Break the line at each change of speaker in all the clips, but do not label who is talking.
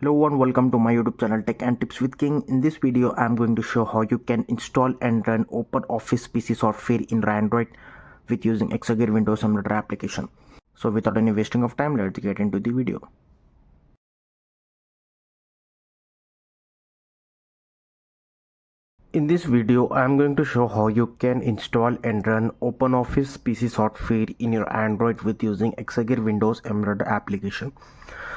Hello and welcome to my YouTube channel Tech and Tips with King. In this video, I am going to show how you can install and run OpenOffice PC software in Android with using Exagear Windows Emulator application. So without any wasting of time, let's get into the video. In this video, I am going to show how you can install and run OpenOffice PC software in your Android with using Exagear Windows Emulator application.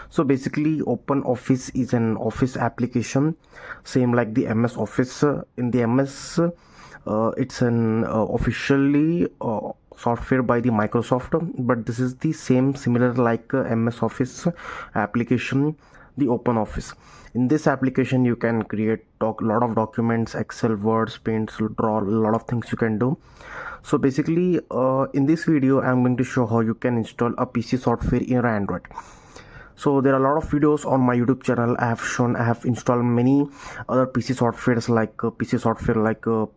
So basically, OpenOffice is an office application, same like the MS Office. In the MS, it's an officially software by the Microsoft, but this is the similar like MS Office application, the OpenOffice. In this application, you can create a lot of documents, Excel, Words, Paints, draw, a lot of things you can do. So basically, in this video, I'm going to show how you can install a PC software in your Android. So there are a lot of videos on my YouTube channel. I have installed many other PC softwares like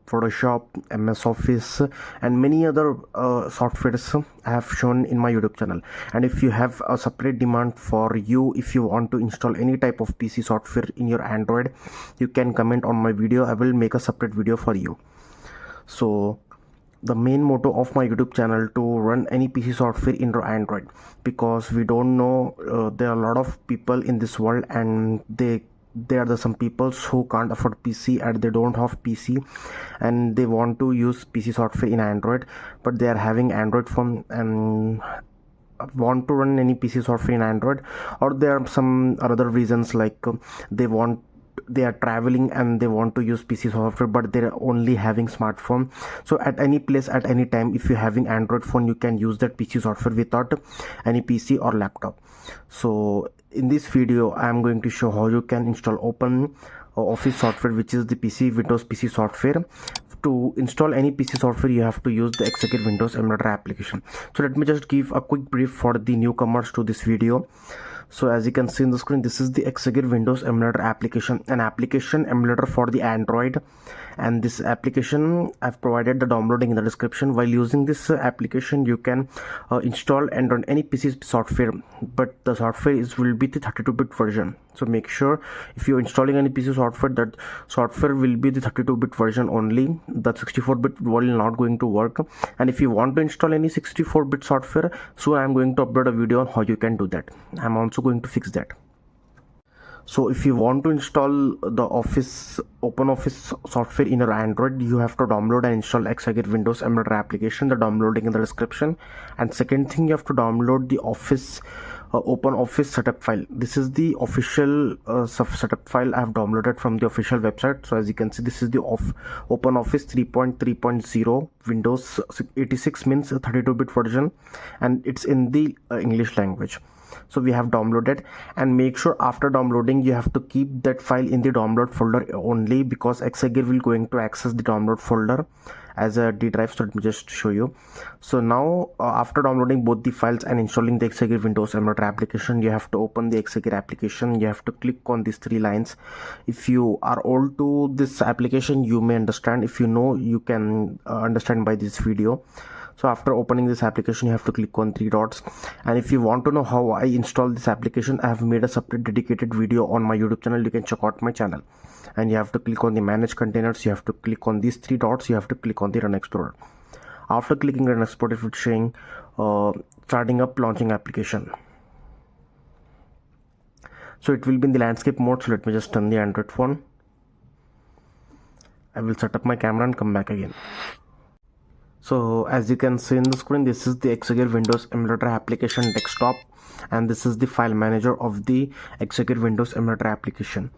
Photoshop, MS Office, and many other softwares I have shown in my YouTube channel. And if you have a separate demand for you, if you want to install any type of PC software in your Android, you can comment on my video. I will make a separate video for you. So the main motto of my YouTube channel to run any PC software in Android, because we don't know, there are a lot of people in this world, and there are some people who can't afford PC and they don't have PC and they want to use PC software in Android, but they are having Android phone and want to run any PC software in Android, or there are some other reasons like they are traveling and they want to use PC software but they're only having smartphone. So at any place, at any time, if you're having Android phone, you can use that PC software without any PC or laptop. So in this video, I am going to show how you can install OpenOffice software, which is the Windows PC software. To install any PC software, you have to use the Exagear Windows Emulator application. So let me just give a quick brief for the newcomers to this video. So as you can see in the screen, this is the Exagear Windows Emulator application, an application emulator for the Android. And this application, I've provided the downloading in the description. While using this application, you can install and run any PC software, but the software will be the 32-bit version. So make sure if you're installing any PC software, that software will be the 32-bit version only. The 64-bit will not going to work. And if you want to install any 64-bit software, so I'm going to upload a video on how you can do that. I'm also going to fix that. So if you want to install the OpenOffice software in your Android, you have to download and install Exagear Windows Emulator application. The downloading in the description. And second thing, you have to download the OpenOffice setup file. This is the official setup file I have downloaded from the official website. So as you can see, this is the OpenOffice 3.3.0 Windows 86, means 32-bit version, and it's in the English language. So we have downloaded, and make sure after downloading you have to keep that file in the download folder only, because Exagear will going to access the download folder as a D drive. So let me just show you. So now after downloading both the files and installing the Exagear Windows Emulator application, you have to open the Exagear application. You have to click on these three lines. If you are old to this application, you may understand. If you know, you can understand by this video. So after opening this application, you have to click on three dots. And if you want to know how I install this application, I have made a separate dedicated video on my YouTube channel. You can check out my channel. And you have to click on the manage containers. You have to click on these three dots. You have to click on the run explorer. After clicking run explorer, it's saying starting up launching application. So it will be in the landscape mode. So let me just turn the Android phone. I will set up my camera and come back again. So as you can see in the screen, this is the Exagear Windows Emulator application desktop, and this is the file manager of the Exagear Windows Emulator application.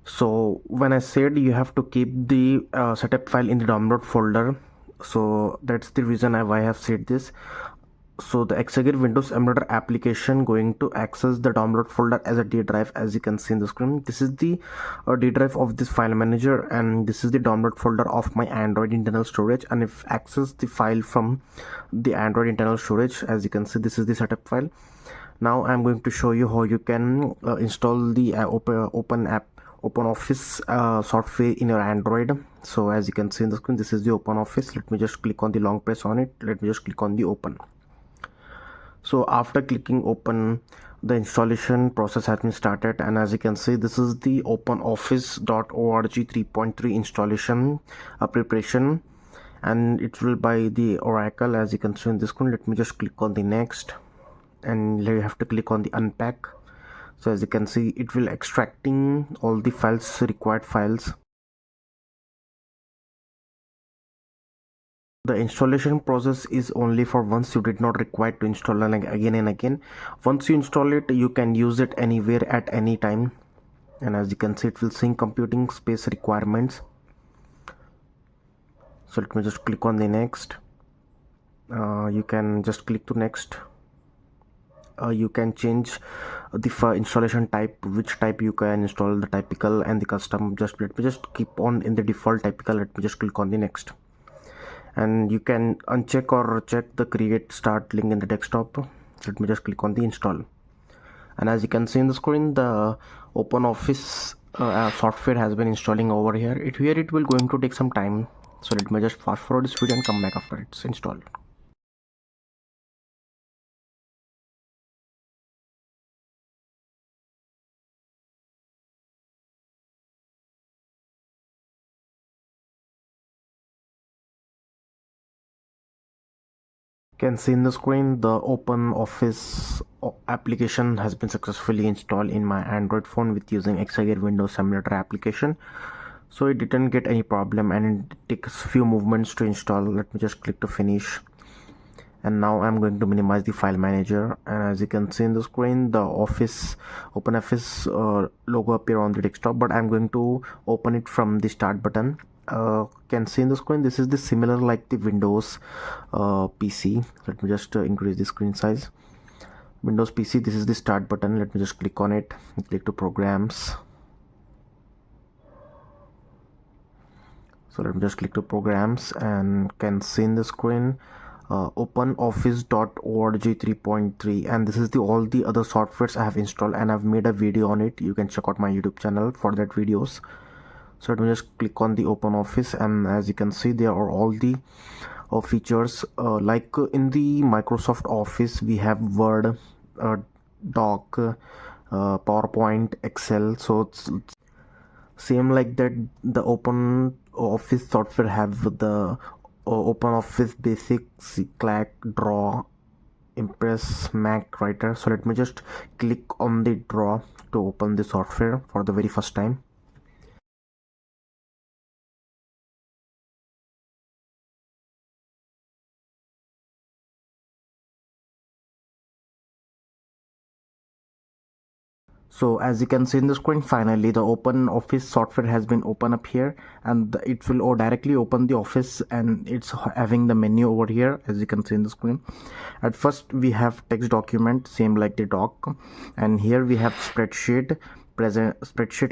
So when I said you have to keep the setup file in the download folder, so that's the reason why I have said this. So the Exagear Windows Emulator application going to access the download folder as a D drive. As you can see in the screen, this is the D drive of this file manager, and this is the download folder of my Android internal storage. And if access the file from the Android internal storage, as you can see, this is the setup file. Now I'm going to show you how you can install the OpenOffice software in your Android. So as you can see in the screen, this is the OpenOffice. Let me just click on the long press on it. Let me just click on the open. So after clicking open, The installation process has been started, and as you can see, this is the OpenOffice.org 3.3 installation preparation, and it will by the Oracle. As you can see in this screen, let me just click on the next, and you have to click on the unpack. So as you can see, it will extracting all the files, required files. The installation process is only for once. You did not require to install it again and again. Once you install it, you can use it anywhere at any time. And as you can see, it will sync computing space requirements. So let me just click on the next. You can just click to next. You can change the installation type, which type you can install, the typical and the custom. Just let me just keep on in the default typical. Let me just click on the next, and you can uncheck or check the create start link in the desktop. So let me just click on the install, and as you can see in the screen, the OpenOffice software has been installing over here. It will going to take some time. So let me just fast forward this video and come back after it's installed. Can see in the screen the OpenOffice application has been successfully installed in my Android phone with using Exagear Windows Emulator application. So it didn't get any problem, and it takes few movements to install. Let me just click to finish, and now I'm going to minimize the file manager, and as you can see in the screen, the OpenOffice logo appear on the desktop, but I'm going to open it from the start button. Can see in the screen, this is the similar like the Windows PC. Let me just increase the screen size. Windows PC, this is the start button. Let me just click on it and click to programs. So let me just click to programs, and can see in the screen OpenOffice.org 3.3, and this is the all the other softwares I have installed, and I've made a video on it. You can check out my YouTube channel for that videos. So let me just click on the OpenOffice, and as you can see, there are all the features like in the Microsoft Office we have Word, Doc, PowerPoint, Excel. So it's same like that. The OpenOffice software have the OpenOffice Basics, Slack, Draw, Impress, Mac Writer. So let me just click on the Draw to open the software for the very first time. So as you can see in the screen, finally the OpenOffice software has been open up here, and it will directly open the office, and it's having the menu over here as you can see in the screen. At first we have text document, same like the doc, and here we have spreadsheet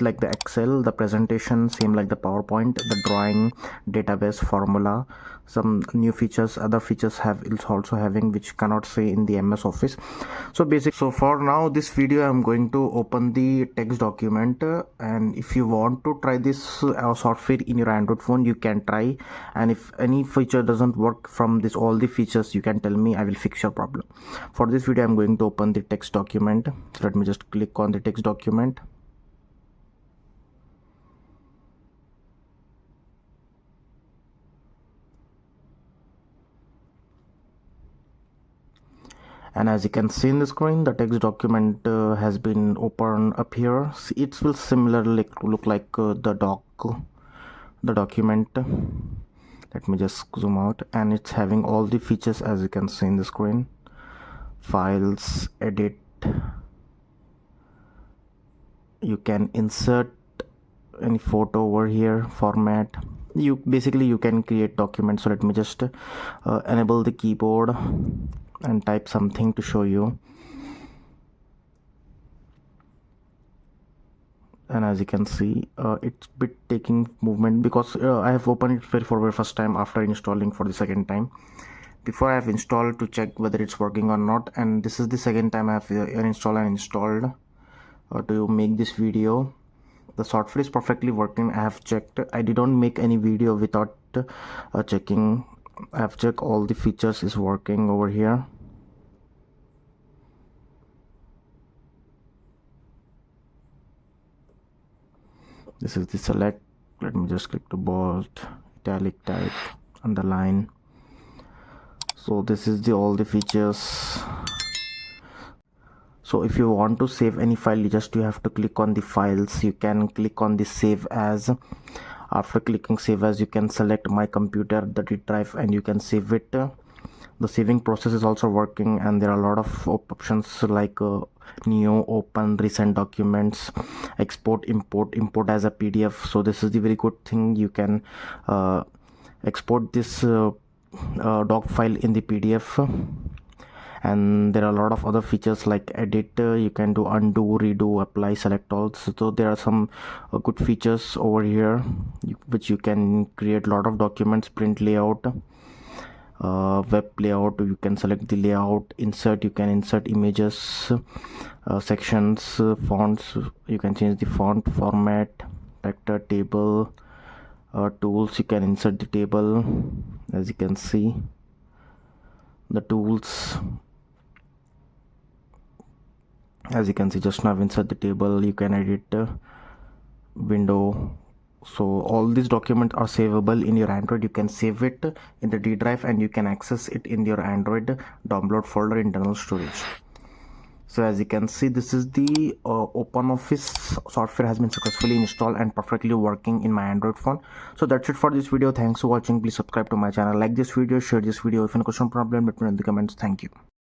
like the Excel, the presentation same like the PowerPoint, the drawing, database, formula, some new features, other features have is also having which cannot say in the MS Office. So for now this video I'm going to open the text document, and if you want to try this software in your Android phone, you can try, and if any feature doesn't work from this all the features, you can tell me, I will fix your problem. For this video I'm going to open the text document. So let me just click on the text document. And as you can see in the screen, the text document has been opened up here. It will similarly look like the document. Let me just zoom out, and it's having all the features as you can see in the screen. Files, edit, you can insert any photo over here, format. You can create documents. So let me just enable the keyboard and type something to show you. And as you can see, it's bit taking movement because I have opened it for the first time after installing for the second time. Before I have installed to check whether it's working or not, and this is the second time I have installed to make this video. The software is perfectly working. I have checked. I didn't make any video without checking. I have checked all the features is working over here. This is the select. Let me just click to bold, italic, type, underline. So this is the all the features. So if you want to save any file, you have to click on the files. You can click on the save as. After clicking save as, you can select my computer, the D drive, and you can save it. The saving process is also working, and there are a lot of options like new, open, recent documents, export, import as a PDF. So this is the very good thing. You can export this doc file in the PDF. And there are a lot of other features like edit. You can do undo, redo, apply, select all. So there are some good features over here which you can create a lot of documents, print layout, web layout. You can select the layout, insert. You can insert images, sections, fonts. You can change the font format, vector, table, tools. You can insert the table. As you can see, the tools, as you can see, just now insert the table. You can edit window. So all these documents are savable in your Android. You can save it in the D drive and you can access it in your Android download folder, internal storage. So as you can see, this is the OpenOffice software has been successfully installed and perfectly working in my Android phone. So that's it for this video. Thanks for watching. Please subscribe to my channel, like this video, share this video. If any question, problem, let me know in the comments. Thank you.